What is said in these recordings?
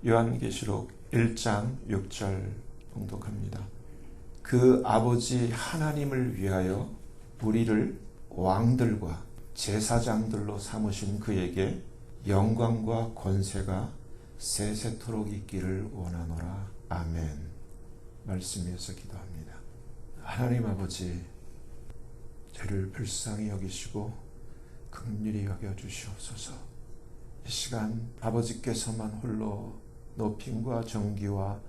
요한계시록 1장 6절 봉독합니다. 그 아버지 하나님을 위하여 우리를 왕들과 제사장들로 삼으신 그에게 영광과 권세가 세세토록 있기를 원하노라. 아멘. 말씀에서 기도합니다. 하나님 아버지, 저를 불쌍히 여기시고 긍휼히 여겨주시옵소서. 이 시간 아버지께서만 홀로 높임과 존귀와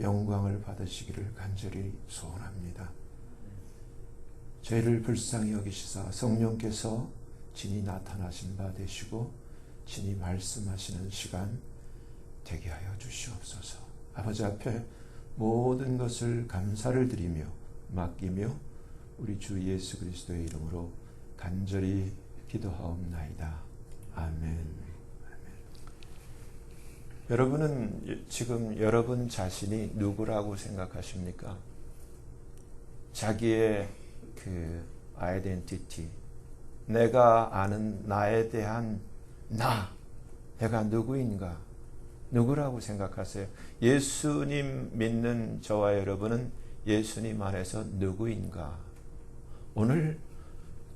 영광을 받으시기를 간절히 소원합니다. 저희를 불쌍히 여기시사 성령께서 진히 나타나신 바 되시고 진히 말씀하시는 시간 되게 하여 주시옵소서. 아버지 앞에 모든 것을 감사를 드리며 맡기며 우리 주 예수 그리스도의 이름으로 간절히 기도하옵나이다. 아멘. 여러분은 지금 여러분 자신이 누구라고 생각하십니까? 자기의 그 아이덴티티, 내가 아는 나에 대한 내가 누구인가? 누구라고 생각하세요? 예수님 믿는 저와 여러분은 예수님 안에서 누구인가? 오늘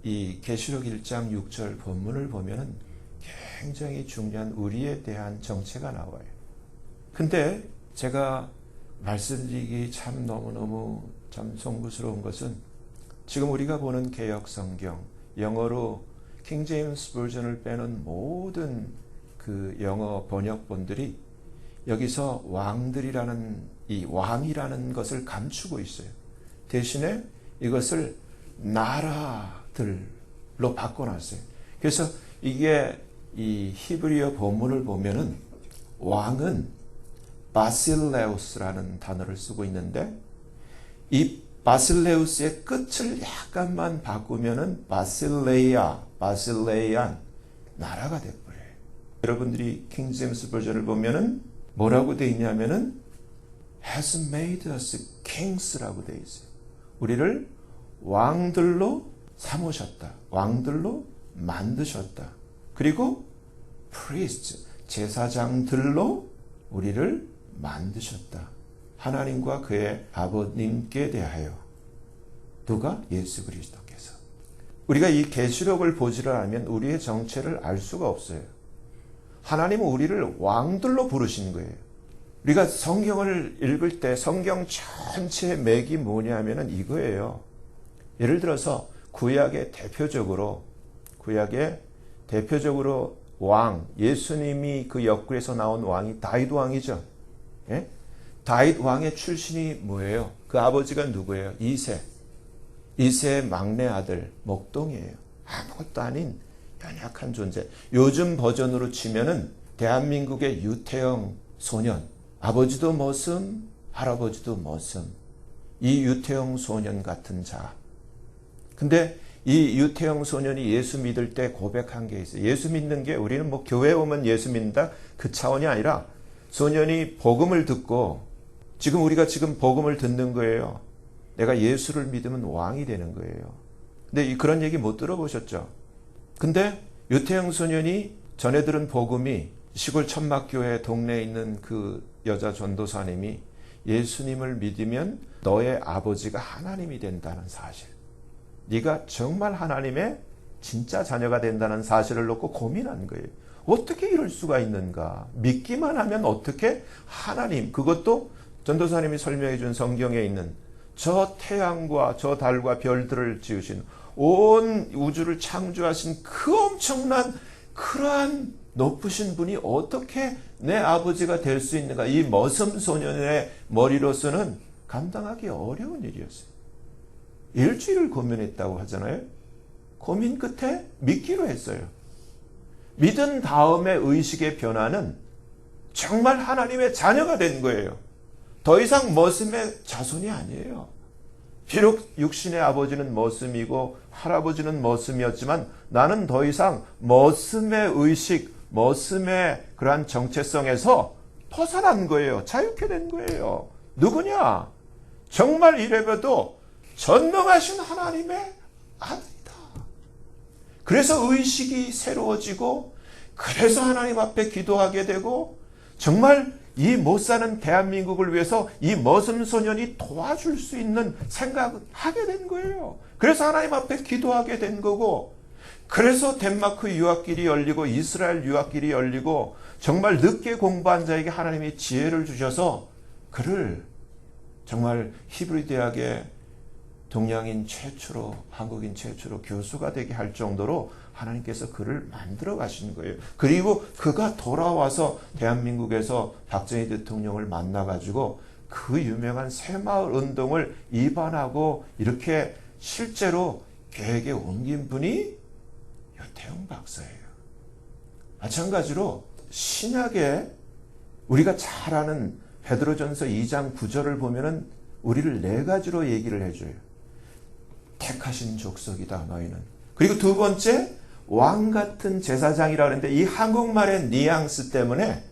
이 계시록 1장 6절 본문을 보면은 굉장히 중요한 우리에 대한 정체가 나와요. 근데 제가 말씀드리기 참 너무너무 참 송구스러운 것은 지금 우리가 보는 개역 성경, 영어로 킹 제임스 버전을 빼는 모든 그 영어 번역본들이 여기서 왕들이라는 이 왕이라는 것을 감추고 있어요. 대신에 이것을 나라들로 바꿔놨어요. 그래서 이게 이 히브리어 본문을 보면은 왕은 바실레우스라는 단어를 쓰고 있는데 이 바실레우스의 끝을 약간만 바꾸면은 바실레이안 나라가 돼버려요. 여러분들이 킹 제임스 버전을 보면은 뭐라고 돼 있냐면은 has made us kings라고 돼 있어요. 우리를 왕들로 삼으셨다. 왕들로 만드셨다. 그리고 priest, 제사장들로 우리를 만드셨다. 하나님과 그의 아버님께 대하여. 누가? 예수 그리스도께서. 우리가 이 계시록을 보지를 않으면 우리의 정체를 알 수가 없어요. 하나님은 우리를 왕들로 부르신 거예요. 우리가 성경을 읽을 때 성경 전체의 맥이 뭐냐면은 이거예요. 예를 들어서 구약의 대표적으로 왕, 예수님이 그 옆구리에서 나온 왕이 다윗 왕이죠. 예? 다윗 왕의 출신이 뭐예요? 그 아버지가 누구예요? 이새의 막내 아들 목동이에요. 아무것도 아닌 연약한 존재. 요즘 버전으로 치면은 대한민국의 유태영 소년, 아버지도 머슴, 할아버지도 머슴. 이 유태영 소년 같은 자. 근데 이 유태영 소년이 예수 믿을 때 고백한 게 있어요. 예수 믿는 게 우리는 뭐 교회 오면 예수 믿는다 그 차원이 아니라 소년이 복음을 듣고 우리가 지금 복음을 듣는 거예요. 내가 예수를 믿으면 왕이 되는 거예요. 근데 그런 얘기 못 들어보셨죠? 근데 유태영 소년이 전해 들은 복음이 시골 천막교회 동네에 있는 그 여자 전도사님이 예수님을 믿으면 너의 아버지가 하나님이 된다는 사실. 네가 정말 하나님의 진짜 자녀가 된다는 사실을 놓고 고민한 거예요. 어떻게 이럴 수가 있는가? 믿기만 하면 어떻게 하나님, 그것도 전도사님이 설명해 준 성경에 있는 저 태양과 저 달과 별들을 지으신 온 우주를 창조하신 그 엄청난 그러한 높으신 분이 어떻게 내 아버지가 될 수 있는가? 이 머슴 소년의 머리로서는 감당하기 어려운 일이었어요. 일주일을 고민했다고 하잖아요. 고민 끝에 믿기로 했어요. 믿은 다음에 의식의 변화는 정말 하나님의 자녀가 된 거예요. 더 이상 머슴의 자손이 아니에요. 비록 육신의 아버지는 머슴이고 할아버지는 머슴이었지만 나는 더 이상 머슴의 의식, 머슴의 그러한 정체성에서 벗어난 거예요. 자유케 된 거예요. 누구냐? 정말 이래봬도 전능하신 하나님의 아들이다. 그래서 의식이 새로워지고 그래서 하나님 앞에 기도하게 되고 정말 이 못 사는 대한민국을 위해서 이 머슴 소년이 도와줄 수 있는 생각을 하게 된 거예요. 그래서 하나님 앞에 기도하게 된 거고, 그래서 덴마크 유학길이 열리고 이스라엘 유학길이 열리고 정말 늦게 공부한 자에게 하나님이 지혜를 주셔서 그를 정말 히브리 대학의 동양인 최초로, 한국인 최초로 교수가 되게 할 정도로 하나님께서 그를 만들어 가신 거예요. 그리고 그가 돌아와서 대한민국에서 박정희 대통령을 만나가지고 그 유명한 새마을 운동을 입안하고 이렇게 실제로 계획에 옮긴 분이 여태영 박사예요. 마찬가지로 신약에 우리가 잘 아는 베드로전서 2장 9절을 보면은 우리를 네 가지로 얘기를 해줘요. 택하신 족속이다 너희는. 그리고 두 번째, 왕 같은 제사장이라 그러는데 이 한국말의 뉘앙스 때문에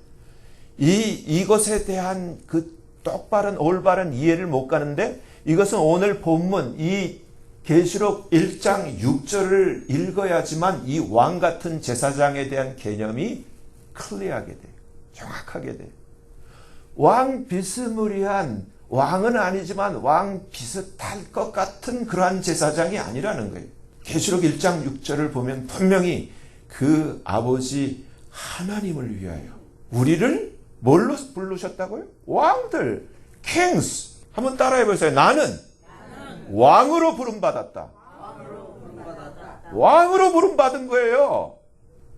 이것에 대한 그 똑바른 올바른 이해를 못 가는데, 이것은 오늘 본문 이 계시록 1장 6절을 읽어야지만 이 왕 같은 제사장에 대한 개념이 클리어하게 돼요. 정확하게 돼요. 왕 비스무리한, 왕은 아니지만 왕 비슷할 것 같은 그러한 제사장이 아니라는 거예요. 계시록 1장 6절을 보면 분명히 그 아버지 하나님을 위하여 우리를 뭘로 부르셨다고요? 왕들, kings. 한번 따라해 보세요. 나는 왕으로 부름받았다. 왕으로 부름받은 거예요.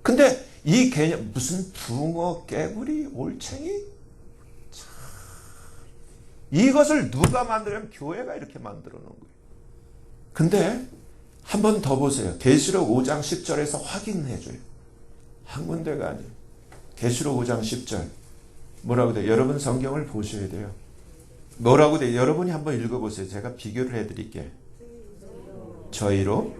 근데 이 개념, 무슨 붕어, 깨구리, 올챙이? 참, 이것을 누가 만들면 교회가 이렇게 만들어 놓은 거예요. 근데 한 번 더 보세요. 계시록 5장 10절에서 확인해 줘요. 한 군데가 아니에요. 계시록 5장 10절. 뭐라고 돼요? 여러분 성경을 보셔야 돼요. 뭐라고 돼요? 여러분이 한번 읽어보세요. 제가 비교를 해드릴게요. 저희로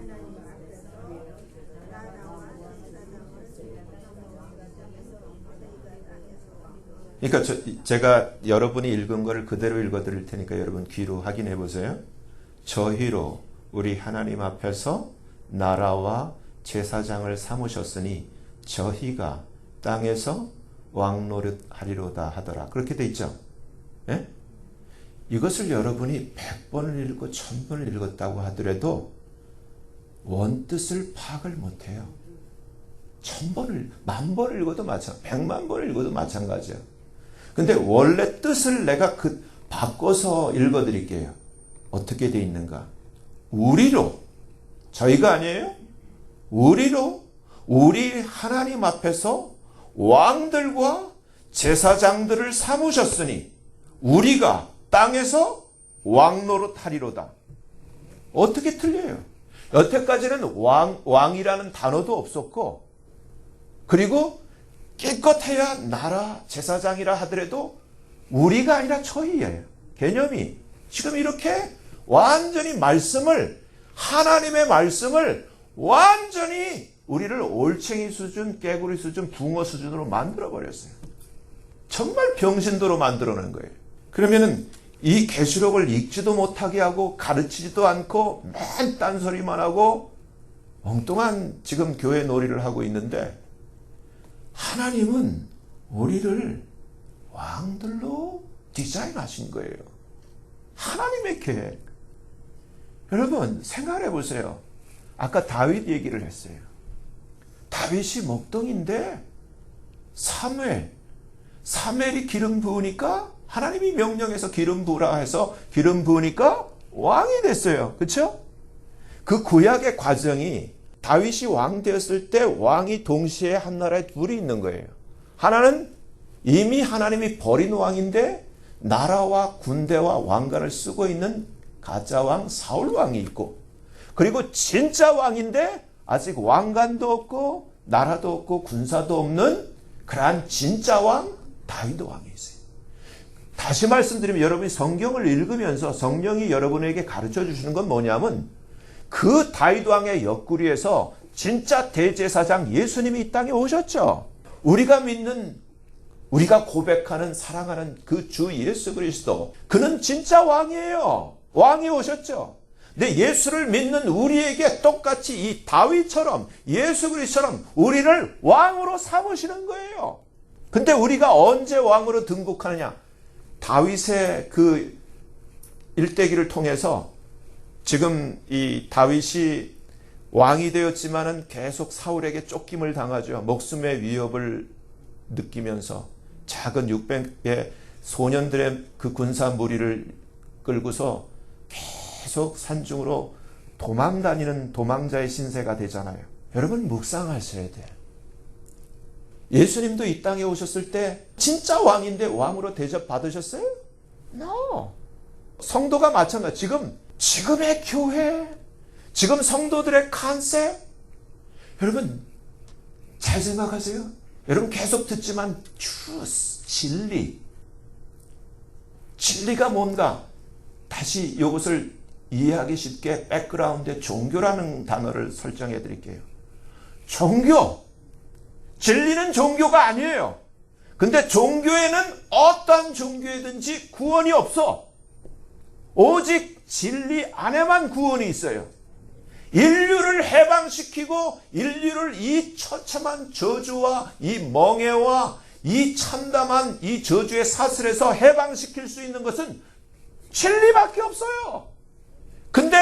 그러니까 제가 여러분이 읽은 거를 그대로 읽어드릴 테니까 여러분 귀로 확인해 보세요. 저희로 우리 하나님 앞에서 나라와 제사장을 삼으셨으니 저희가 땅에서 왕노릇하리로다 하더라. 그렇게 돼 있죠. 예? 이것을 여러분이 100번을 읽고 1000번을 읽었다고 하더라도 원뜻을 파악을 못해요. 1000번을, 10,000번을 읽어도 마찬가지, 100만 번을 읽어도 마찬가지예요. 근데 원래 뜻을 내가 바꿔서 읽어드릴게요. 어떻게 돼 있는가? 우리로, 저희가 아니에요? 우리로, 우리 하나님 앞에서 왕들과 제사장들을 삼으셨으니 우리가 땅에서 왕노릇하리로다. 어떻게 틀려요? 여태까지는 왕이라는 단어도 없었고, 그리고 깨끗해야 나라 제사장이라 하더라도 우리가 아니라 저희예요. 개념이 지금 이렇게 완전히 말씀을, 하나님의 말씀을 완전히 우리를 올챙이 수준, 깨구리 수준, 붕어 수준으로 만들어버렸어요. 정말 병신도로 만들어낸 거예요. 그러면은 이 계시록을 읽지도 못하게 하고 가르치지도 않고 맨 딴소리만 하고 엉뚱한 지금 교회 놀이를 하고 있는데, 하나님은 우리를 왕들로 디자인하신 거예요. 하나님의 계획. 여러분 생각해 보세요. 아까 다윗 얘기를 했어요. 다윗이 목동인데 사무엘이 기름 부으니까, 하나님이 명령해서 기름 부으라 해서 기름 부으니까 왕이 됐어요. 그렇죠? 그 구약의 과정이 다윗이 왕 되었을 때 왕이 동시에 한 나라에 둘이 있는 거예요. 하나는 이미 하나님이 버린 왕인데 나라와 군대와 왕관을 쓰고 있는 가짜 왕 사울 왕이 있고, 그리고 진짜 왕인데 아직 왕관도 없고 나라도 없고 군사도 없는 그러한 진짜 왕 다윗 왕이 있어요. 다시 말씀드리면 여러분이 성경을 읽으면서 성령이 여러분에게 가르쳐 주시는 건 뭐냐면, 그 다윗 왕의 옆구리에서 진짜 대제사장 예수님이 이 땅에 오셨죠. 우리가 믿는, 우리가 고백하는, 사랑하는 그 주 예수 그리스도, 그는 진짜 왕이에요. 왕이 오셨죠. 근데 예수를 믿는 우리에게 똑같이 이 다윗처럼, 예수 그리스도처럼 우리를 왕으로 삼으시는 거예요. 근데 우리가 언제 왕으로 등극하느냐? 다윗의 그 일대기를 통해서 지금 이 다윗이 왕이 되었지만은 계속 사울에게 쫓김을 당하죠. 목숨의 위협을 느끼면서 작은 600의 소년들의 그 군사 무리를 끌고서 계속 산중으로 도망 다니는 도망자의 신세가 되잖아요. 여러분 묵상하셔야 돼요. 예수님도 이 땅에 오셨을 때 진짜 왕인데 왕으로 대접받으셨어요? No. 성도가 마찬가지. 지금의 교회, 지금 성도들의 컨셉, 여러분 잘 생각하세요. 여러분 계속 듣지만 truth, 진리가 뭔가 다시 이것을 이해하기 쉽게 백그라운드에 종교라는 단어를 설정해 드릴게요. 종교, 진리는 종교가 아니에요. 근데 종교에는 어떤 종교이든지 구원이 없어. 오직 진리 안에만 구원이 있어요. 인류를 해방시키고 인류를 이 처참한 저주와 이 멍해와 이 참담한 이 저주의 사슬에서 해방시킬 수 있는 것은 진리밖에 없어요. 근데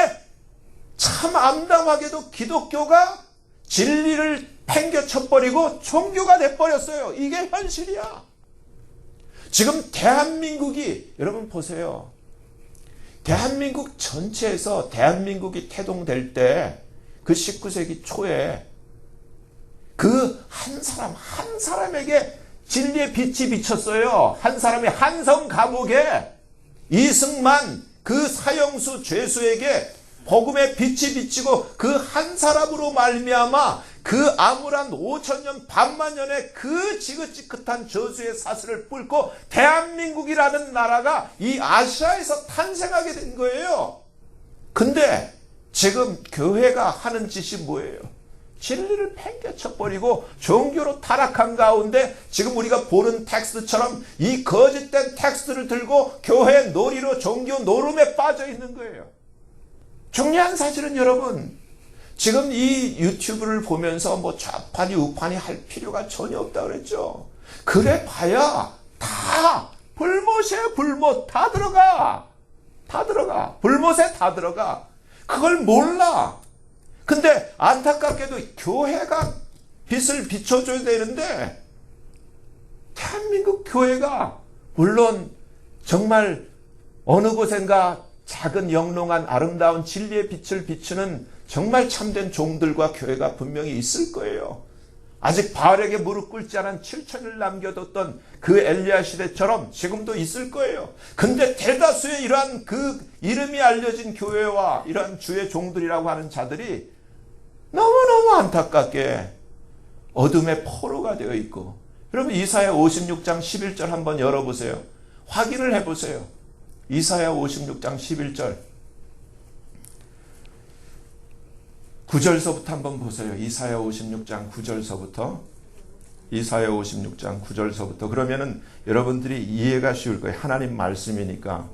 참 암담하게도 기독교가 진리를 팽개쳐버리고 종교가 돼버렸어요. 이게 현실이야. 지금 대한민국이, 여러분 보세요. 대한민국 전체에서 대한민국이 태동될 때 그 19세기 초에 그 한 사람에게 진리의 빛이 비쳤어요. 한 사람이 한성 감옥에 이승만 그 사형수 죄수에게 복음의 빛이 비치고 그 한 사람으로 말미암아 그 암울한 5천년 반만년의 그 지긋지긋한 저주의 사슬을 뚫고 대한민국이라는 나라가 이 아시아에서 탄생하게 된 거예요. 근데 지금 교회가 하는 짓이 뭐예요? 진리를 팽개쳐버리고 종교로 타락한 가운데 지금 우리가 보는 텍스트처럼 이 거짓된 텍스트를 들고 교회 놀이로 종교 노름에 빠져 있는 거예요. 중요한 사실은 여러분, 지금 이 유튜브를 보면서 뭐 좌판이 우판이 할 필요가 전혀 없다고 그랬죠. 그래 봐야 다 불못에 불못 다 들어가. 불못에 다 들어가. 그걸 몰라. 근데 안타깝게도 교회가 빛을 비춰줘야 되는데 대한민국 교회가 물론 정말 어느 곳엔가 작은 영롱한 아름다운 진리의 빛을 비추는 정말 참된 종들과 교회가 분명히 있을 거예요. 아직 바알에게 무릎 꿇지 않은 7천을 남겨뒀던 그 엘리야 시대처럼 지금도 있을 거예요. 근데 대다수의 이러한 그 이름이 알려진 교회와 이러한 주의 종들이라고 하는 자들이 너무너무 안타깝게 어둠의 포로가 되어 있고, 여러분 이사야 56장 11절 한번 열어보세요. 확인을 해보세요. 이사야 56장 11절 9절서부터 한번 보세요. 이사야 56장 9절서부터 이사야 56장 9절서부터 그러면은 여러분들이 이해가 쉬울 거예요. 하나님 말씀이니까.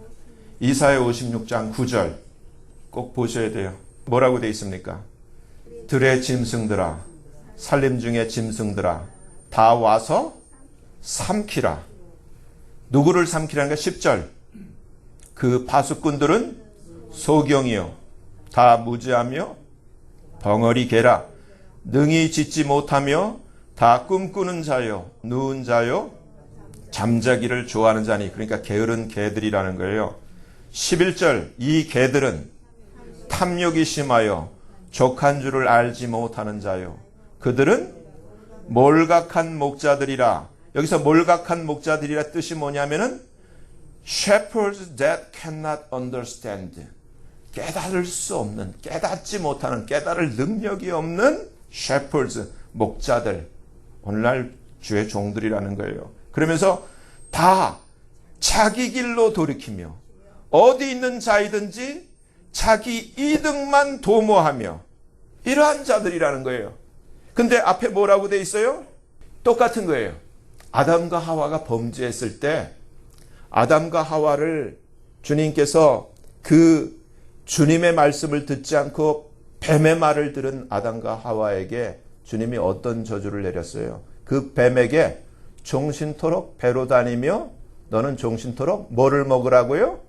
이사야 56장 9절 꼭 보셔야 돼요. 뭐라고 되어 있습니까? 들의 짐승들아, 산림 중의 짐승들아, 다 와서 삼키라. 누구를 삼키라는 가 10절. 그 파수꾼들은 소경이요, 다 무지하며 벙어리 개라, 능히 짓지 못하며 다 꿈꾸는 자요, 누운 자요, 잠자기를 좋아하는 자니. 그러니까 게으른 개들이라는 거예요. 11절. 이 개들은 탐욕이 심하여 족한 줄을 알지 못하는 자요, 그들은 몰각한 목자들이라. 여기서 몰각한 목자들이라 뜻이 뭐냐면은 shepherds that cannot understand, 깨달을 수 없는, 깨닫지 못하는, 깨달을 능력이 없는 shepherds, 목자들, 오늘날 주의 종들이라는 거예요. 그러면서 다 자기 길로 돌이키며 어디 있는 자이든지 자기 이득만 도모하며, 이러한 자들이라는 거예요. 근데 앞에 뭐라고 돼 있어요? 똑같은 거예요. 아담과 하와가 범죄했을 때 아담과 하와를 주님께서 그 주님의 말씀을 듣지 않고 뱀의 말을 들은 아담과 하와에게 주님이 어떤 저주를 내렸어요? 그 뱀에게 종신토록 배로 다니며 너는 종신토록 뭐를 먹으라고요?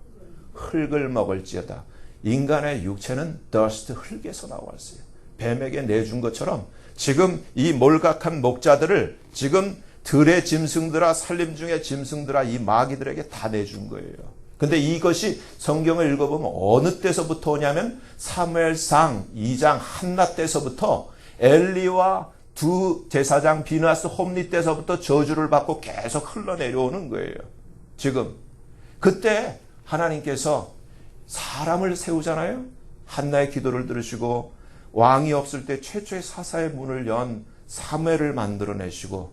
흙을 먹을지어다. 인간의 육체는 dust, 흙에서 나왔어요. 뱀에게 내준 것처럼 지금 이 몰각한 목자들을 지금 들의 짐승들아, 산림 중의 짐승들아, 이 마귀들에게 다 내준 거예요. 근데 이것이 성경을 읽어보면 어느 때서부터 오냐면 사무엘상 2장 한낮 때서부터 엘리와 두 제사장 비느하스 홈리 때서부터 저주를 받고 계속 흘러내려오는 거예요. 지금 그때 하나님께서 사람을 세우잖아요. 한나의 기도를 들으시고 왕이 없을 때 최초의 사사의 문을 연 사무엘을 만들어내시고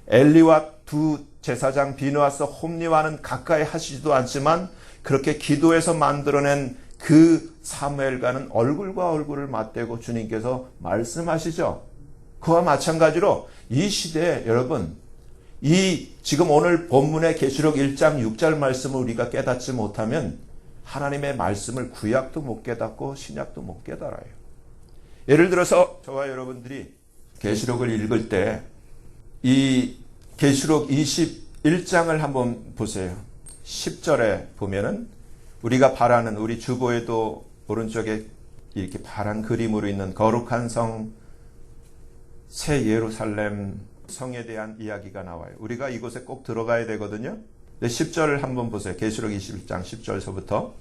엘리와 두 제사장 비느하스 홈리와는 가까이 하시지도 않지만 그렇게 기도해서 만들어낸 그 사무엘과는 얼굴과 얼굴을 맞대고 주님께서 말씀하시죠. 그와 마찬가지로 이 시대에 여러분, 이 지금 오늘 본문의 계시록 1장 6절 말씀을 우리가 깨닫지 못하면 하나님의 말씀을 구약도 못 깨닫고 신약도 못 깨달아요. 예를 들어서 저와 여러분들이 계시록을 읽을 때 이 계시록 21장을 한번 보세요. 10절에 보면은 우리가 바라는, 우리 주보에도 오른쪽에 이렇게 파란 그림으로 있는 거룩한 성 새 예루살렘 성에 대한 이야기가 나와요. 우리가 이곳에 꼭 들어가야 되거든요. 10절을 한번 보세요. 계시록 21장 10절서부터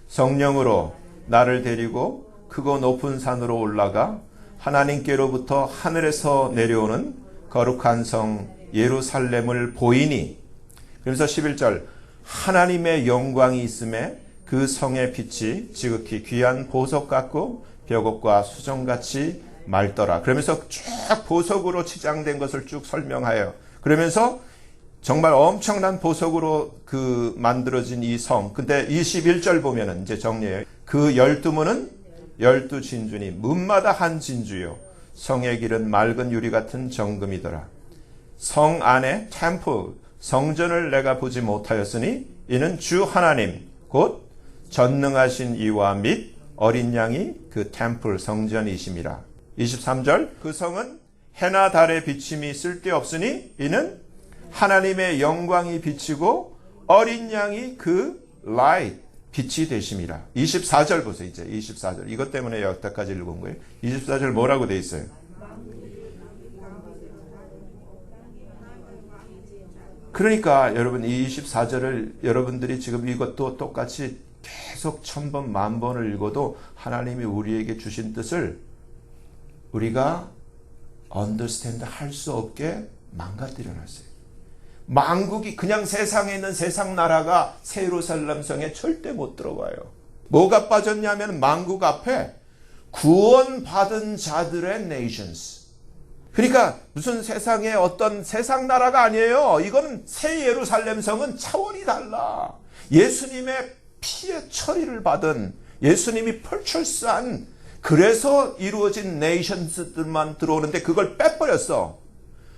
성령으로 나를 데리고 크고 높은 산으로 올라가 하나님께로부터 하늘에서 내려오는 거룩한 성 예루살렘을 보이니, 그래서 11절 하나님의 영광이 있음에 그 성의 빛이 지극히 귀한 보석 같고 벽옥과 수정같이 맑더라. 그러면서 쭉 보석으로 치장된 것을 쭉 설명하여, 그러면서 정말 엄청난 보석으로 그 만들어진 이 성. 근데 21절 보면은 이제 정리해요. 그 12문은 12진주니 문마다 한 진주요 성의 길은 맑은 유리 같은 정금이더라. 성 안에 템플 성전을 내가 보지 못하였으니 이는 주 하나님 곧 전능하신 이와 및 어린 양이 그 템플 성전이심이라. 23절 그 성은 해나 달의 비침이 쓸데없으니 이는 하나님의 영광이 비치고 어린 양이 그 라이트 빛이 되심이라. 24절 보세요. 이제 24절 이것 때문에 여기까지 읽은 거예요. 24절 뭐라고 돼 있어요? 그러니까 여러분 이 24절을 여러분들이 지금 이것도 똑같이 계속 1000번 만번을 읽어도 하나님이 우리에게 주신 뜻을 우리가 understand 할 수 없게 망가뜨려 놨어요. 만국이 그냥 세상에 있는 세상 나라가 새 예루살렘 성에 절대 못 들어와요. 뭐가 빠졌냐면 만국 앞에 구원받은 자들의 nations. 그러니까 무슨 세상의 어떤 세상 나라가 아니에요. 이건 새 예루살렘 성은 차원이 달라. 예수님의 피의 처리를 받은, 예수님이 purchase한, 그래서 이루어진 nations들만 들어오는데 그걸 빼버렸어.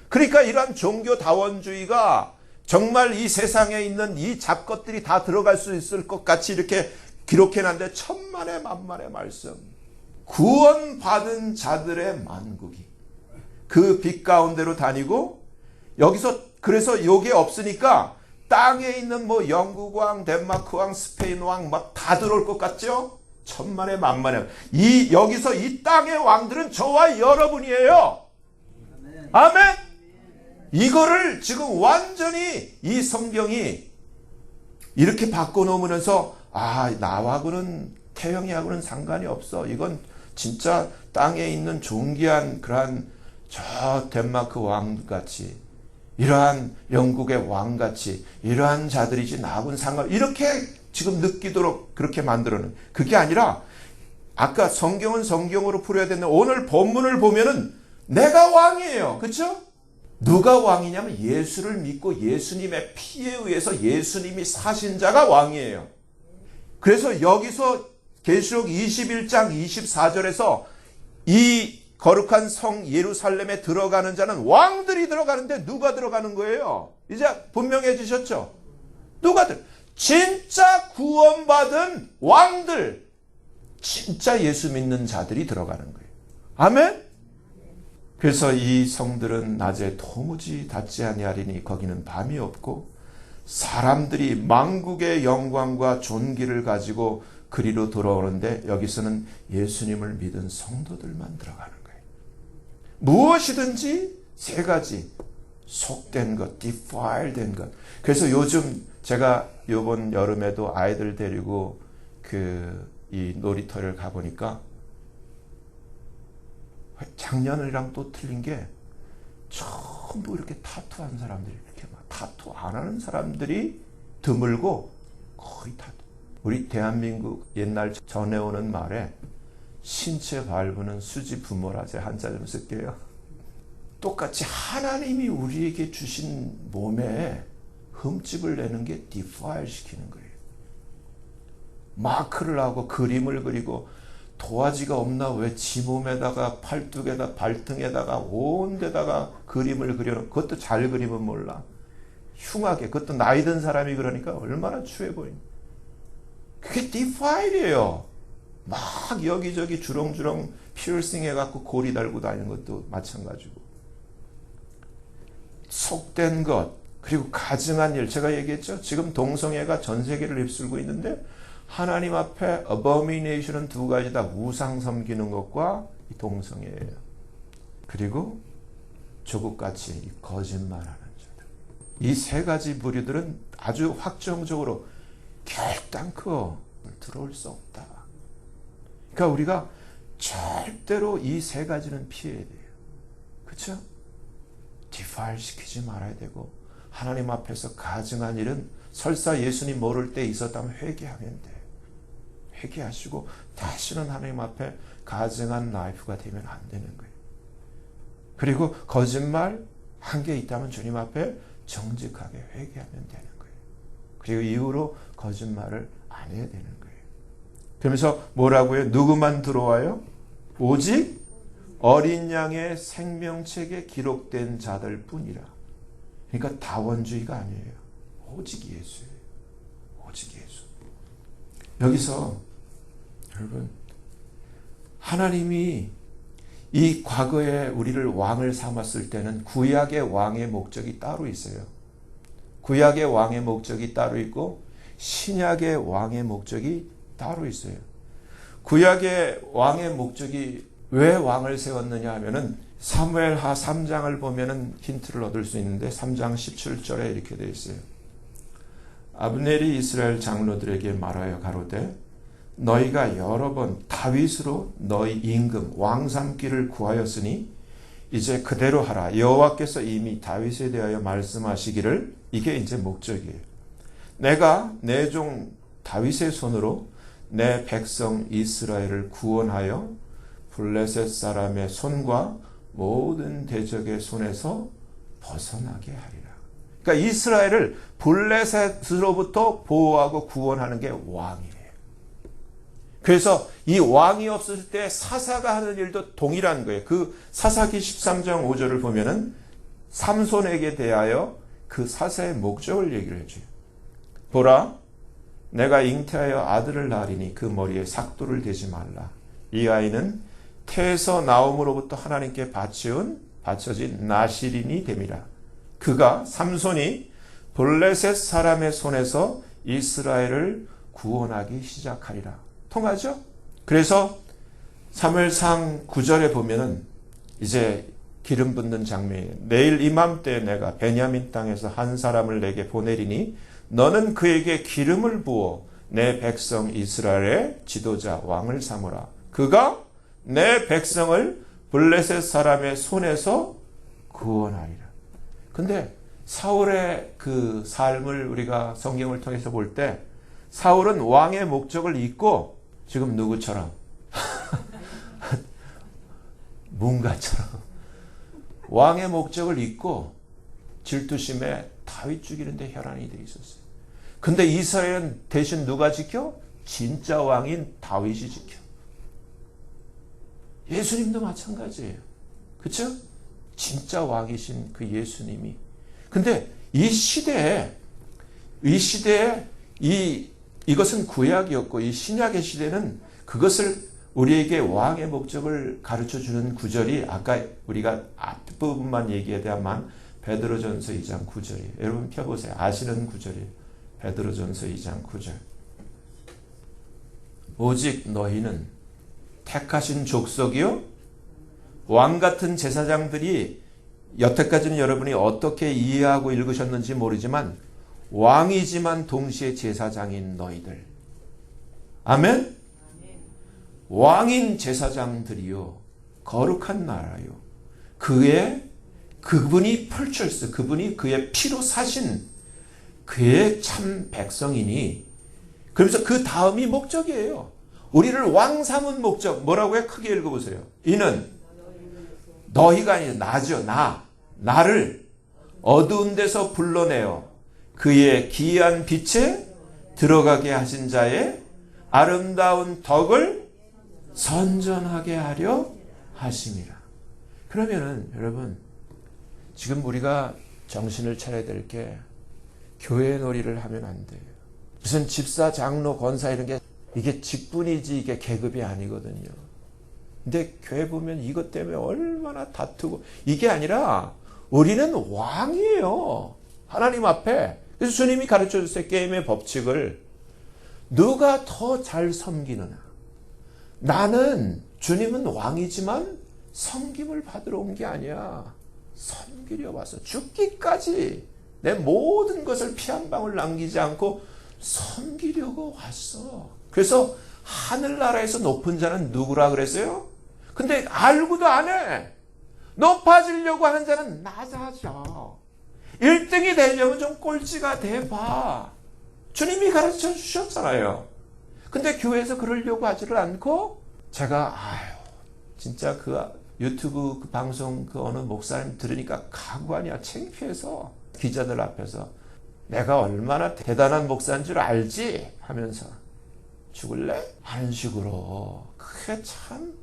그러니까 이러한 종교다원주의가 정말 이 세상에 있는 이 잡것들이 다 들어갈 수 있을 것 같이 이렇게 기록해놨는데 천만의 만만의 말씀. 구원받은 자들의 만국이 그 빛 가운데로 다니고, 여기서 그래서 요게 없으니까 땅에 있는 뭐 영국 왕, 덴마크 왕, 스페인 왕 막 다 들어올 것 같죠? 천만의 만만의. 여기서 이 땅의 왕들은 저와 여러분이에요. 아멘. 이거를 지금 완전히 이 성경이 이렇게 바꿔놓으면서 나하고는 태영이하고는 상관이 없어. 이건 진짜 땅에 있는 존귀한 그러한 저 덴마크 왕같이, 이러한 영국의 왕같이 이러한 자들이지 나하고는 상관, 이렇게 지금 느끼도록 그렇게 만들어는, 그게 아니라 아까 성경은 성경으로 풀어야 되는데 오늘 본문을 보면은 내가 왕이에요. 그렇죠? 누가 왕이냐면 예수를 믿고 예수님의 피에 의해서 예수님이 사신 자가 왕이에요. 그래서 여기서 계시록 21장 24절에서 이 거룩한 성 예루살렘에 들어가는 자는 왕들이 들어가는데 누가 들어가는 거예요? 이제 분명해지셨죠? 누가들? 진짜 구원받은 왕들, 진짜 예수 믿는 자들이 들어가는 거예요. 아멘? 그래서 이 성들은 낮에 도무지 닿지 아니하리니 거기는 밤이 없고 사람들이 만국의 영광과 존귀를 가지고 그리로 돌아오는데 여기서는 예수님을 믿은 성도들만 들어가는 거예요. 무엇이든지 세 가지 속된 것, defiled된 것. 그래서 요즘 제가 이번 여름에도 아이들 데리고 이 놀이터를 가보니까 작년이랑 또 틀린 게 전부 이렇게 타투한 사람들이 이렇게 막 타투 안 하는 사람들이 드물고 거의 타투. 우리 대한민국 옛날 전해오는 말에 신체 발부는 수지 부모라. 제가 한자 좀 쓸게요. 똑같이 하나님이 우리에게 주신 몸에 흠집을 내는 게 디파일 시키는 거예요. 마크를 하고 그림을 그리고 도화지가 없나 왜 지 몸에다가 팔뚝에다 발등에다가 온 데다가 그림을 그려놓고 그것도 잘 그리면 몰라. 흉하게 그것도 나이 든 사람이 그러니까 얼마나 추해 보이니. 그게 디파일이에요. 막 여기저기 주렁주렁 피어싱 해갖고 고리 달고 다니는 것도 마찬가지고. 속된 것 그리고 가증한 일. 제가 얘기했죠. 지금 동성애가 전 세계를 휩쓸고 있는데 하나님 앞에 abomination은 두 가지다. 우상 섬기는 것과 이 동성애예요. 그리고 조국같이 거짓말하는 자들. 이 세 가지 부류들은 아주 확정적으로 결단코 들어올 수 없다. 그러니까 우리가 절대로 이 세 가지는 피해야 돼요. 그렇죠? 디파일 시키지 말아야 되고 하나님 앞에서 가증한 일은 설사 예수님 모를 때 있었다면 회개하면 돼. 회개하시고 다시는 하나님 앞에 가증한 라이프가 되면 안 되는 거예요. 그리고 거짓말 한 개 있다면 주님 앞에 정직하게 회개하면 되는 거예요. 그리고 이후로 거짓말을 안 해야 되는 거예요. 그러면서 뭐라고요? 누구만 들어와요? 오직 어린 양의 생명책에 기록된 자들 뿐이라. 그러니까 다원주의가 아니에요. 오직 예수예요. 오직 예수. 여기서 여러분 하나님이 이 과거에 우리를 왕을 삼았을 때는 구약의 왕의 목적이 따로 있어요. 구약의 왕의 목적이 따로 있고 신약의 왕의 목적이 따로 있어요. 구약의 왕의 목적이 왜 왕을 세웠느냐 하면은 사무엘하 3장을 보면은 힌트를 얻을 수 있는데 3장 17절에 이렇게 되어 있어요. 아브넬이 이스라엘 장로들에게 말하여 가로되 너희가 여러 번 다윗으로 너희 임금 왕 삼기를 구하였으니 이제 그대로 하라. 여호와께서 이미 다윗에 대하여 말씀하시기를. 이게 이제 목적이에요. 내가 내 종 다윗의 손으로 내 백성 이스라엘을 구원하여 블레셋 사람의 손과 모든 대적의 손에서 벗어나게 하리라. 그러니까 이스라엘을 블레셋으로부터 보호하고 구원하는 게 왕이에요. 그래서 이 왕이 없을 때 사사가 하는 일도 동일한 거예요. 그 사사기 13장 5절을 보면은 삼손에게 대하여 그 사사의 목적을 얘기를 해줘요. 보라, 내가 잉태하여 아들을 낳으리니 그 머리에 삭도를 대지 말라. 이 아이는 태에서 나옴으로부터 하나님께 바쳐진 나실인이 됨이라. 그가 삼손이 블레셋 사람의 손에서 이스라엘을 구원하기 시작하리라. 통하죠? 그래서 사무엘상 9절에 보면은 이제 기름 붓는 장면이에요. 내일 이맘때 내가 베냐민 땅에서 한 사람을 내게 보내리니 너는 그에게 기름을 부어 내 백성 이스라엘의 지도자 왕을 삼으라. 그가 내 백성을 블레셋 사람의 손에서 구원하리라. 근데 사울의 그 삶을 우리가 성경을 통해서 볼 때 사울은 왕의 목적을 잊고 지금 누구처럼 문가처럼 왕의 목적을 잊고 질투심에 다윗 죽이는데 혈안이 돼 있었어요. 근데 이스라엘은 대신 누가 지켜? 진짜 왕인 다윗이 지켜. 예수님도 마찬가지예요. 그렇죠? 진짜 왕이신 그 예수님이. 근데 이 시대에 이것은 구약이었고 이 신약의 시대는 그것을 우리에게 왕의 목적을 가르쳐주는 구절이 아까 우리가 앞부분만 얘기해야만 베드로전서 2장 9절이에요. 여러분 펴보세요. 아시는 구절이에요. 베드로전서 2장 9절. 오직 너희는 택하신 족속이요 왕같은 제사장들이, 여태까지는 여러분이 어떻게 이해하고 읽으셨는지 모르지만 왕이지만 동시에 제사장인 너희들. 아멘? 왕인 제사장들이요 거룩한 나라요 그분이 펄철스, 그분이 그의 피로 사신 그의 참 백성이니. 그러면서 그 다음이 목적이에요. 우리를 왕 삼은 목적 뭐라고요? 크게 읽어보세요. 이는 너희가 아니라 나죠. 나를 어두운 데서 불러내어 그의 기이한 빛에 들어가게 하신 자의 아름다운 덕을 선전하게 하려 하심이라. 그러면은 여러분 지금 우리가 정신을 차려야 될 게 교회 놀이를 하면 안 돼요. 무슨 집사, 장로, 권사 이런 게 이게 직분이지 이게 계급이 아니거든요. 근데 교회 보면 이것 때문에 얼마나 다투고, 이게 아니라 우리는 왕이에요. 하나님 앞에. 그래서 주님이 가르쳐 주세요. 게임의 법칙을. 누가 더 잘 섬기느냐. 나는 주님은 왕이지만 섬김을 받으러 온 게 아니야. 섬기려 와서 죽기까지 내 모든 것을 피 한 방울 남기지 않고 섬기려고 왔어. 그래서 하늘나라에서 높은 자는 누구라 그랬어요? 근데 알고도 안 해. 높아지려고 하는 자는 낮아져. 1등이 되려면 좀 꼴찌가 돼봐. 주님이 가르쳐 주셨잖아요. 근데 교회에서 그러려고 하지를 않고, 제가 진짜 그 유튜브 그 방송 그 어느 목사님 들으니까 가고 아니야 창피해서 기자들 앞에서 내가 얼마나 대단한 목사인 줄 알지? 하면서 죽을래? 하는 식으로. 그게 참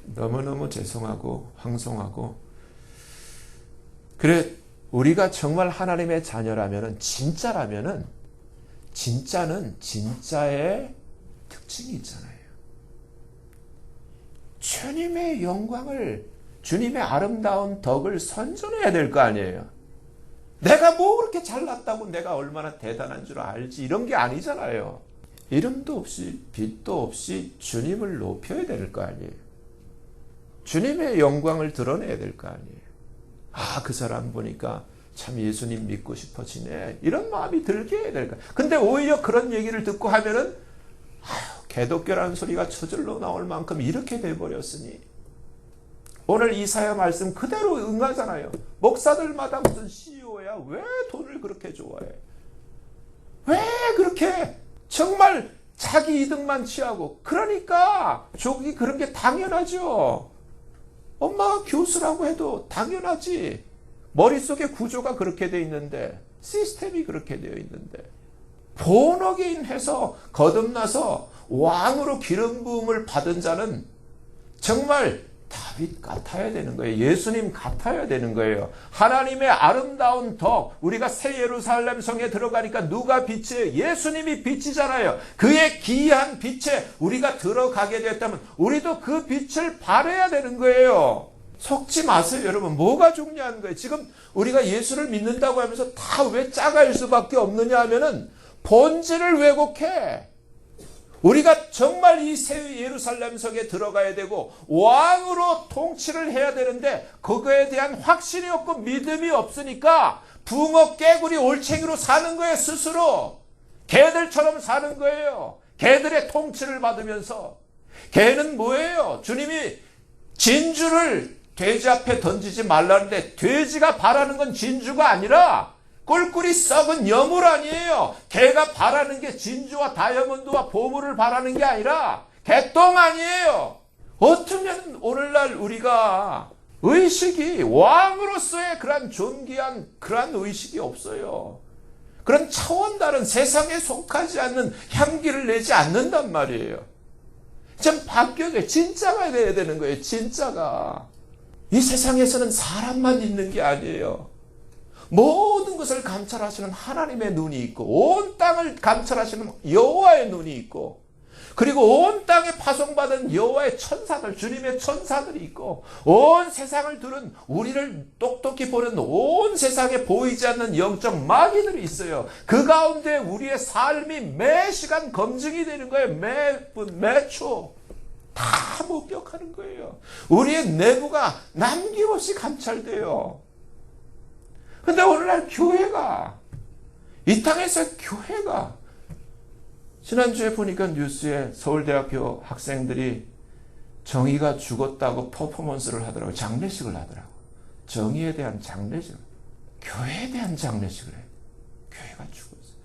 너무너무 죄송하고 황송하고. 그래, 우리가 정말 하나님의 자녀라면은, 진짜라면은, 진짜는 진짜의 특징이 있잖아요. 주님의 영광을, 주님의 아름다운 덕을 선전해야 될 거 아니에요. 내가 뭐 그렇게 잘났다고 내가 얼마나 대단한 줄 알지, 이런 게 아니잖아요. 이름도 없이 빛도 없이 주님을 높여야 될 거 아니에요. 주님의 영광을 드러내야 될 거 아니에요. 그 사람 보니까 참 예수님 믿고 싶어지네, 이런 마음이 들게 해야 될 거야. 근데 오히려 그런 얘기를 듣고 하면은 개독교라는 소리가 저절로 나올 만큼 이렇게 돼버렸으니, 오늘 이사야 말씀 그대로 응하잖아요. 목사들마다 무슨 CEO야, 왜 돈을 그렇게 좋아해? 왜 그렇게 정말 자기 이득만 취하고. 그러니까 저기 그런 게 당연하죠. 엄마가 교수라고 해도 당연하지. 머릿속에 구조가 그렇게 돼 있는데, 시스템이 그렇게 되어 있는데, 본어게인해서 거듭나서 왕으로 기름 부음을 받은 자는 정말 다윗 같아야 되는 거예요. 예수님 같아야 되는 거예요. 하나님의 아름다운 덕, 우리가 새 예루살렘 성에 들어가니까 누가 빛이에요? 예수님이 빛이잖아요. 그의 기이한 빛에 우리가 들어가게 됐다면 우리도 그 빛을 발해야 되는 거예요. 속지 마세요, 여러분. 뭐가 중요한 거예요? 지금 우리가 예수를 믿는다고 하면서 다 왜 작아질 수밖에 없느냐 하면은 본질을 왜곡해. 우리가 정말 이 새 예루살렘 성에 들어가야 되고 왕으로 통치를 해야 되는데 그거에 대한 확신이 없고 믿음이 없으니까 붕어 깨구리 올챙이로 사는 거예요. 스스로 개들처럼 사는 거예요. 개들의 통치를 받으면서. 개는 뭐예요? 주님이 진주를 돼지 앞에 던지지 말라는데 돼지가 바라는 건 진주가 아니라 꿀꿀이 썩은 여물 아니에요. 개가 바라는 게 진주와 다이아몬드와 보물을 바라는 게 아니라 개똥 아니에요. 어쩌면 오늘날 우리가 의식이 왕으로서의 그런 존귀한 그런 의식이 없어요. 그런 차원 다른 세상에 속하지 않는 향기를 내지 않는단 말이에요. 좀 바뀌어져요. 진짜가 돼야 되는 거예요. 진짜가. 이 세상에서는 사람만 있는 게 아니에요. 모든 것 것을 감찰하시는 하나님의 눈이 있고 온 땅을 감찰하시는 여호와의 눈이 있고 그리고 온 땅에 파송받은 여호와의 천사들, 주님의 천사들이 있고 온 세상을 두른 우리를 똑똑히 보는 온 세상에 보이지 않는 영적 마귀들이 있어요. 그 가운데 우리의 삶이 매 시간 검증이 되는 거예요. 매분, 매초 다 목격하는 거예요. 우리의 내부가 남김없이 감찰돼요. 근데 오늘날 교회가, 이 땅에서 교회가, 지난주에 보니까 뉴스에 서울대학교 학생들이 정의가 죽었다고 퍼포먼스를 하더라고요. 장례식을 하더라고요. 정의에 대한 장례식, 교회에 대한 장례식을 해요. 교회가 죽었어요.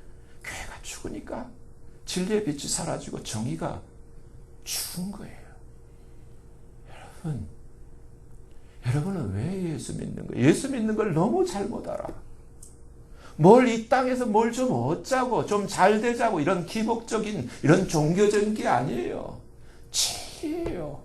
교회가 죽으니까 진리의 빛이 사라지고 정의가 죽은 거예요. 여러분은 왜 예수 믿는 거예요? 예수 믿는 걸 너무 잘못 알아. 뭘 이 땅에서 뭘 좀 얻자고, 좀 잘 되자고, 이런 기복적인, 이런 종교적인 게 아니에요. 진리예요.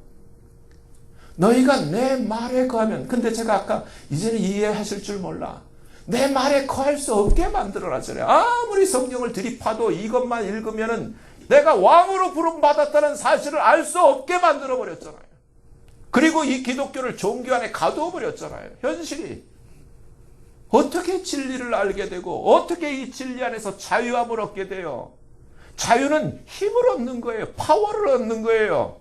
너희가 내 말에 거하면, 근데 제가 아까 이제는 이해하실 줄 몰라. 내 말에 거할 수 없게 만들어놨잖아요. 아무리 성경을 들이파도 이것만 읽으면은 내가 왕으로 부름받았다는 사실을 알 수 없게 만들어버렸잖아요. 그리고 이 기독교를 종교 안에 가두어버렸잖아요. 현실이. 어떻게 진리를 알게 되고 어떻게 이 진리 안에서 자유함을 얻게 돼요? 자유는 힘을 얻는 거예요. 파워를 얻는 거예요.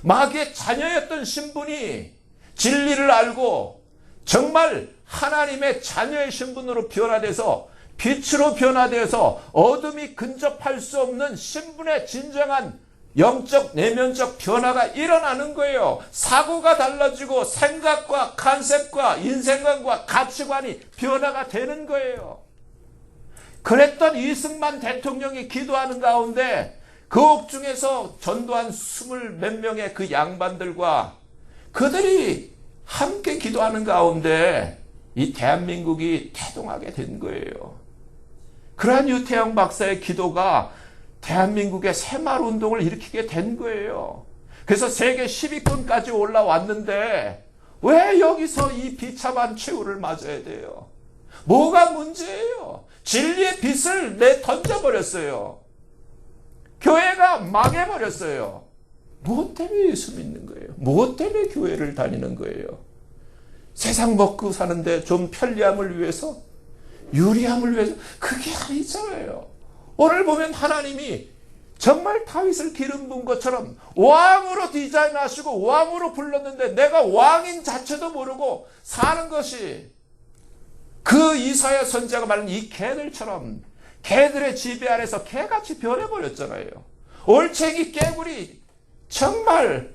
마귀의 자녀였던 신분이 진리를 알고 정말 하나님의 자녀의 신분으로 변화돼서 빛으로 변화돼서 어둠이 근접할 수 없는 신분의 진정한 영적 내면적 변화가 일어나는 거예요. 사고가 달라지고 생각과 컨셉과 인생관과 가치관이 변화가 되는 거예요. 그랬던 이승만 대통령이 기도하는 가운데 그 옥중에서 전도한 20몇 명의 그 양반들과 그들이 함께 기도하는 가운데 이 대한민국이 태동하게 된 거예요. 그러한 유태영 박사의 기도가 대한민국의 새마을운동을 일으키게 된 거예요. 그래서 세계 10위권까지 올라왔는데 왜 여기서 이 비참한 최후를 맞아야 돼요? 뭐가 문제예요? 진리의 빛을 던져버렸어요. 교회가 망해버렸어요. 무엇 때문에 예수 믿는 거예요? 무엇 때문에 교회를 다니는 거예요? 세상 먹고 사는데 좀 편리함을 위해서? 유리함을 위해서? 그게 아니잖아요. 오늘 보면 하나님이 정말 다윗을 기름 부은 것처럼 왕으로 디자인하시고 왕으로 불렀는데 내가 왕인 자체도 모르고 사는 것이 그 이사야 선지자가 말하는 이 개들처럼 개들의 지배 아래서 개같이 변해버렸잖아요. 올챙이 깨구리 정말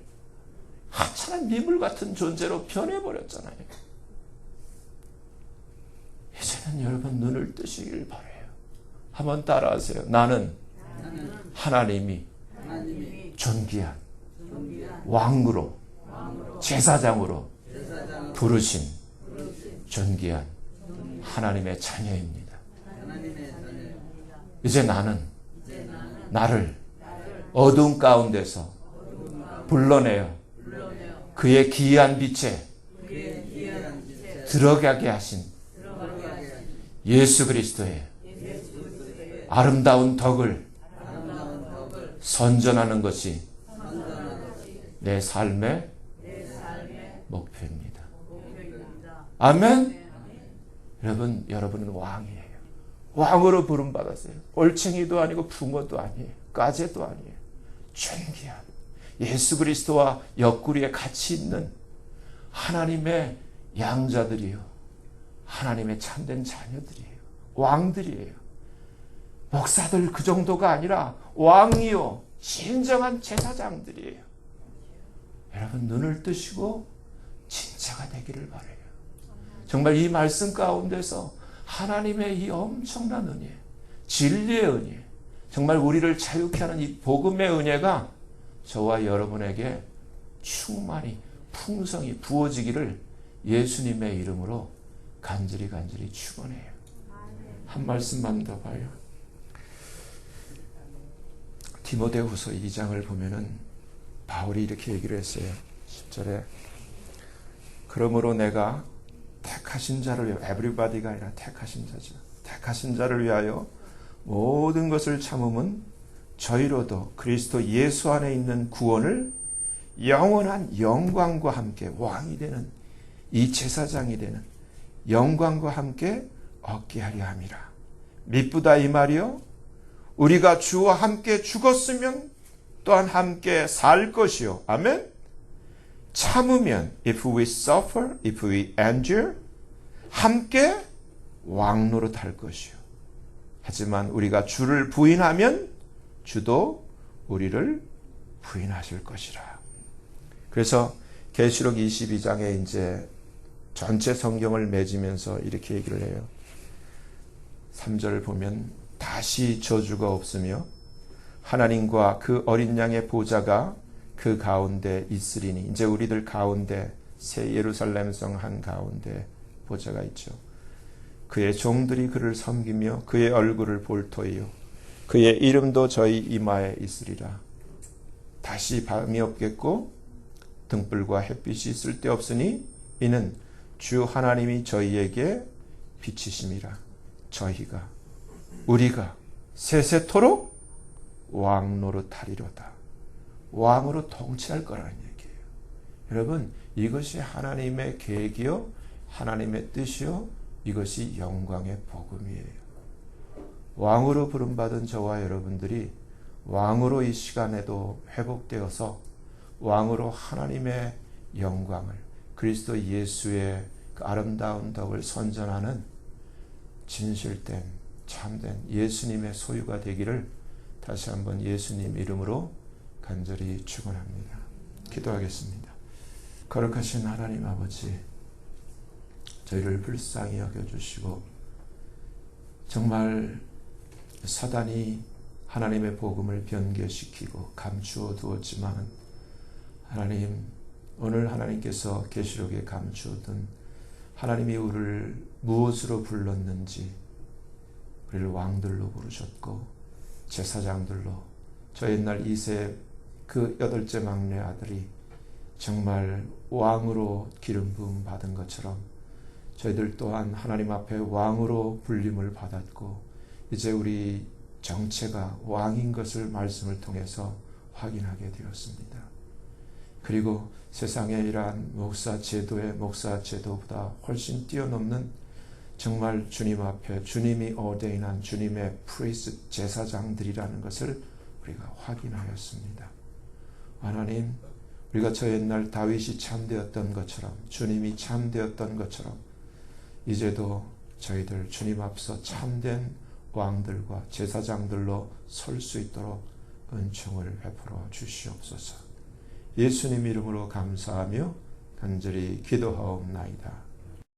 하찮은 미물 같은 존재로 변해버렸잖아요. 이제는 여러분 눈을 뜨시길 바라요. 한번 따라하세요. 나는 하나님이 존귀한 왕으로 제사장으로 부르신 존귀한 하나님의 자녀입니다. 이제 나는 나를 어두운 가운데서 불러내어 그의 기이한 빛에 들어가게 하신 예수 그리스도의 아름다운 덕을 선전하는 것이 내 삶의 목표입니다. 아멘. 여러분은 왕이에요. 왕으로 부름받았어요. 올챙이도 아니고 붕어도 아니에요. 까제도 아니에요. 존귀한 예수 그리스도와 옆구리에 같이 있는 하나님의 양자들이요. 하나님의 참된 자녀들이에요. 왕들이에요. 목사들 그 정도가 아니라 왕이요. 진정한 제사장들이에요. 여러분 눈을 뜨시고 진짜가 되기를 바라요. 정말 이 말씀 가운데서 하나님의 이 엄청난 은혜, 진리의 은혜, 정말 우리를 자유케 하는 이 복음의 은혜가 저와 여러분에게 충만히 풍성히 부어지기를 예수님의 이름으로 간절히 축원해요. 한 말씀만 더 봐요. 디모데후서 2장을 보면은 바울이 이렇게 얘기를 했어요. 10절에 그러므로 내가 택하신 자를 위하여, everybody가 아니라 택하신 자죠. 택하신 자를 위하여 모든 것을 참음은 저희로도 그리스도 예수 안에 있는 구원을 영원한 영광과 함께 왕이 되는 이 제사장이 되는 영광과 함께 얻게 하려 함이라. 미쁘다 이 말이요, 우리가 주와 함께 죽었으면 또한 함께 살 것이요. 아멘. 참으면 if we suffer, if we endure, 함께 왕노릇 할 것이요. 하지만 우리가 주를 부인하면 주도 우리를 부인하실 것이라. 그래서 계시록 22장에 이제 전체 성경을 맺으면서 이렇게 얘기를 해요. 3절을 보면 다시 저주가 없으며 하나님과 그 어린 양의 보좌가 그 가운데 있으리니, 이제 우리들 가운데 새 예루살렘 성 한 가운데 보좌가 있죠. 그의 종들이 그를 섬기며 그의 얼굴을 볼 터이요 그의 이름도 저희 이마에 있으리라. 다시 밤이 없겠고 등불과 햇빛이 쓸데없으니 이는 주 하나님이 저희에게 빛이심이라. 저희가, 우리가 세세토록 왕노릇하리로다. 왕으로 통치할 거라는 얘기예요. 여러분, 이것이 하나님의 계획이요, 하나님의 뜻이요, 이것이 영광의 복음이에요. 왕으로 부름받은 저와 여러분들이 왕으로 이 시간에도 회복되어서 왕으로 하나님의 영광을, 그리스도 예수의 그 아름다운 덕을 선전하는 진실된 참된 예수님의 소유가 되기를 다시 한번 예수님 이름으로 간절히 축원합니다. 기도하겠습니다. 거룩하신 하나님 아버지, 저희를 불쌍히 여겨주시고 정말 사단이 하나님의 복음을 변개시키고 감추어 두었지만, 하나님, 오늘 하나님께서 계시록에 감추어둔 하나님이 우리를 무엇으로 불렀는지, 우리를 왕들로 부르셨고 제사장들로, 저 옛날 이세 그 8째 막내 아들이 정말 왕으로 기름 부음 받은 것처럼 저희들 또한 하나님 앞에 왕으로 불림을 받았고, 이제 우리 정체가 왕인 것을 말씀을 통해서 확인하게 되었습니다. 그리고 세상에 이러한 목사 제도보다 훨씬 뛰어넘는 정말 주님 앞에 주님이 ordain한 주님의 프리스트 제사장들이라는 것을 우리가 확인하였습니다. 하나님, 우리가 저 옛날 다윗이 참되었던 것처럼, 주님이 참되었던 것처럼 이제도 저희들 주님 앞서 참된 왕들과 제사장들로 설 수 있도록 은총을 베풀어 주시옵소서. 예수님 이름으로 감사하며 간절히 기도하옵나이다.